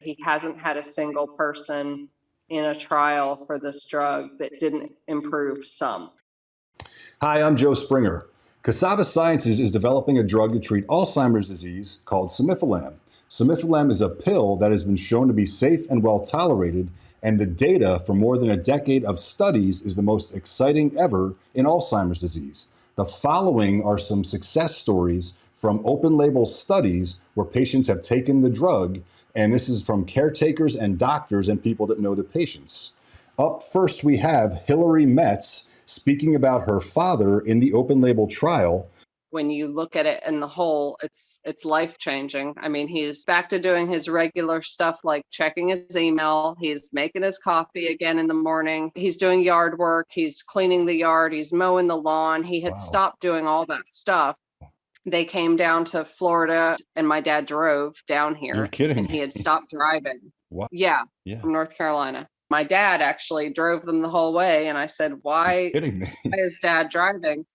He hasn't had a single person in a trial for this drug that didn't improve some. Hi, I'm Joe Springer. Cassava Sciences is developing a drug to treat Alzheimer's disease called Simufilam. Simufilam is a pill that has been shown to be safe and well tolerated, and the data from more than a decade of studies is the most exciting ever in Alzheimer's disease. The following are some success stories from open-label studies where patients have taken the drug, and this is from caretakers and doctors and people that know the patients. Up first, we have Hillary Metz speaking about her father in the open-label trial. When you look at it in the whole, it's life-changing. I mean, he's back to doing his regular stuff like checking his email. He's making his coffee again in the morning. He's doing yard work. He's cleaning the yard. He's mowing the lawn. He had stopped doing all that stuff. They came down to Florida and my dad drove down here. You're kidding. And he had stopped driving. What? Yeah, from North Carolina. My dad actually drove them the whole way. And I said, why is dad driving?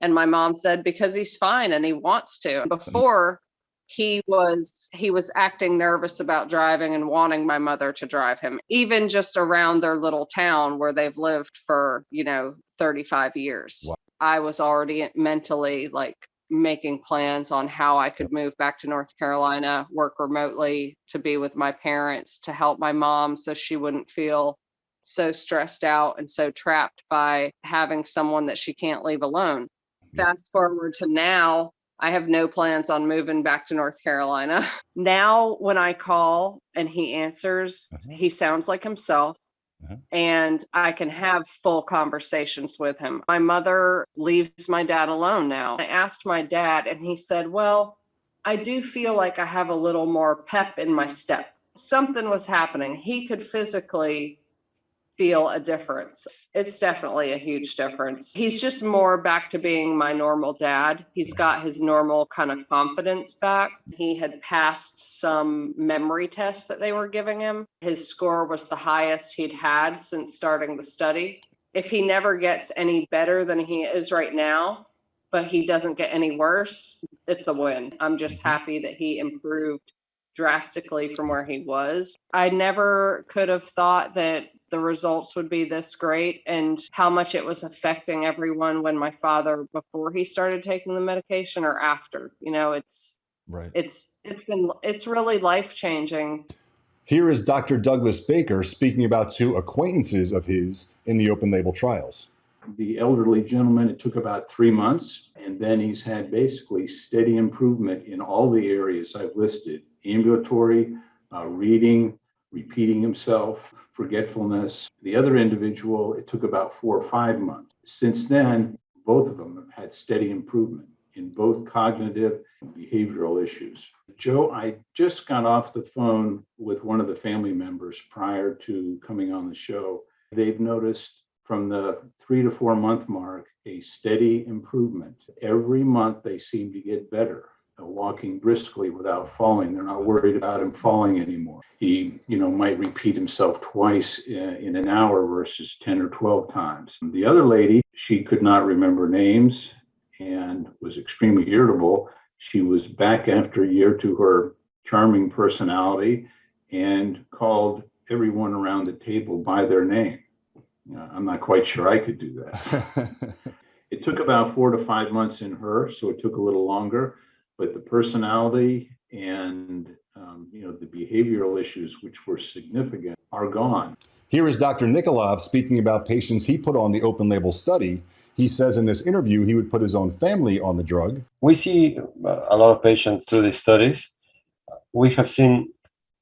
And my mom said, because he's fine and he wants to. Before, he was acting nervous about driving and wanting my mother to drive him, even just around their little town where they've lived for, 35 years. Wow. I was already mentally making plans on how I could move back to North Carolina, work remotely, to be with my parents, to help my mom so she wouldn't feel so stressed out and so trapped by having someone that she can't leave alone. Fast forward to now, I have no plans on moving back to North Carolina. Now, when I call and he answers, he sounds like himself. And I can have full conversations with him. My mother leaves my dad alone now. I asked my dad and he said, well, I do feel like I have a little more pep in my step. Something was happening. He could physically feel a difference. It's definitely a huge difference. He's just more back to being my normal dad. He's got his normal kind of confidence back. He had passed some memory tests that they were giving him. His score was the highest he'd had since starting the study. If he never gets any better than he is right now, but he doesn't get any worse, it's a win. I'm just happy that he improved drastically from where he was. I never could have thought that the results would be this great and how much it was affecting everyone when my father, before he started taking the medication or after. It's really life-changing. Here is Dr. Douglas Baker speaking about two acquaintances of his in the open label trials. The elderly gentleman, it took about 3 months, and then he's had basically steady improvement in all the areas I've listed: ambulatory, reading, repeating himself, forgetfulness. The other individual, it took about 4 or 5 months. Since then, both of them have had steady improvement in both cognitive and behavioral issues. Joe, I just got off the phone with one of the family members prior to coming on the show. They've noticed from the 3 to 4 month mark a steady improvement. Every month they seem to get better. Walking briskly without falling. They're not worried about him falling anymore. He, might repeat himself twice in an hour versus 10 or 12 times. The other lady, she could not remember names and was extremely irritable. She was back after a year to her charming personality and called everyone around the table by their name. I'm not quite sure I could do that. It took about 4 to 5 months in her, so it took a little longer. But the personality and the behavioral issues, which were significant, are gone. Here is Dr. Nikolov speaking about patients he put on the open label study. He says in this interview he would put his own family on the drug. We see a lot of patients through these studies. We have seen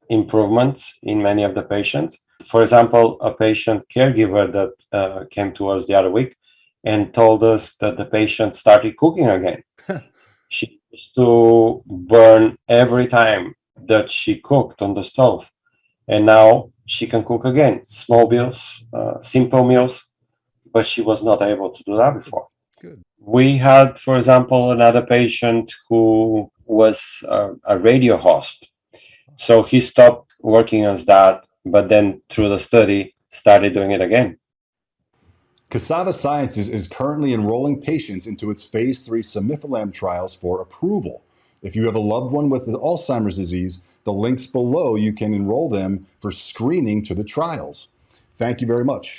improvements in many of the patients. For example, a patient caregiver that came to us the other week and told us that the patient started cooking again. She used to burn every time that she cooked on the stove. And now she can cook again, small meals, simple meals, but she was not able to do that before. Good. We had, for example, another patient who was a radio host. So he stopped working as that, but then through the study started doing it again. Cassava Sciences is currently enrolling patients into its phase 3 Simufilam trials for approval. If you have a loved one with Alzheimer's disease, the links below, you can enroll them for screening to the trials. Thank you very much.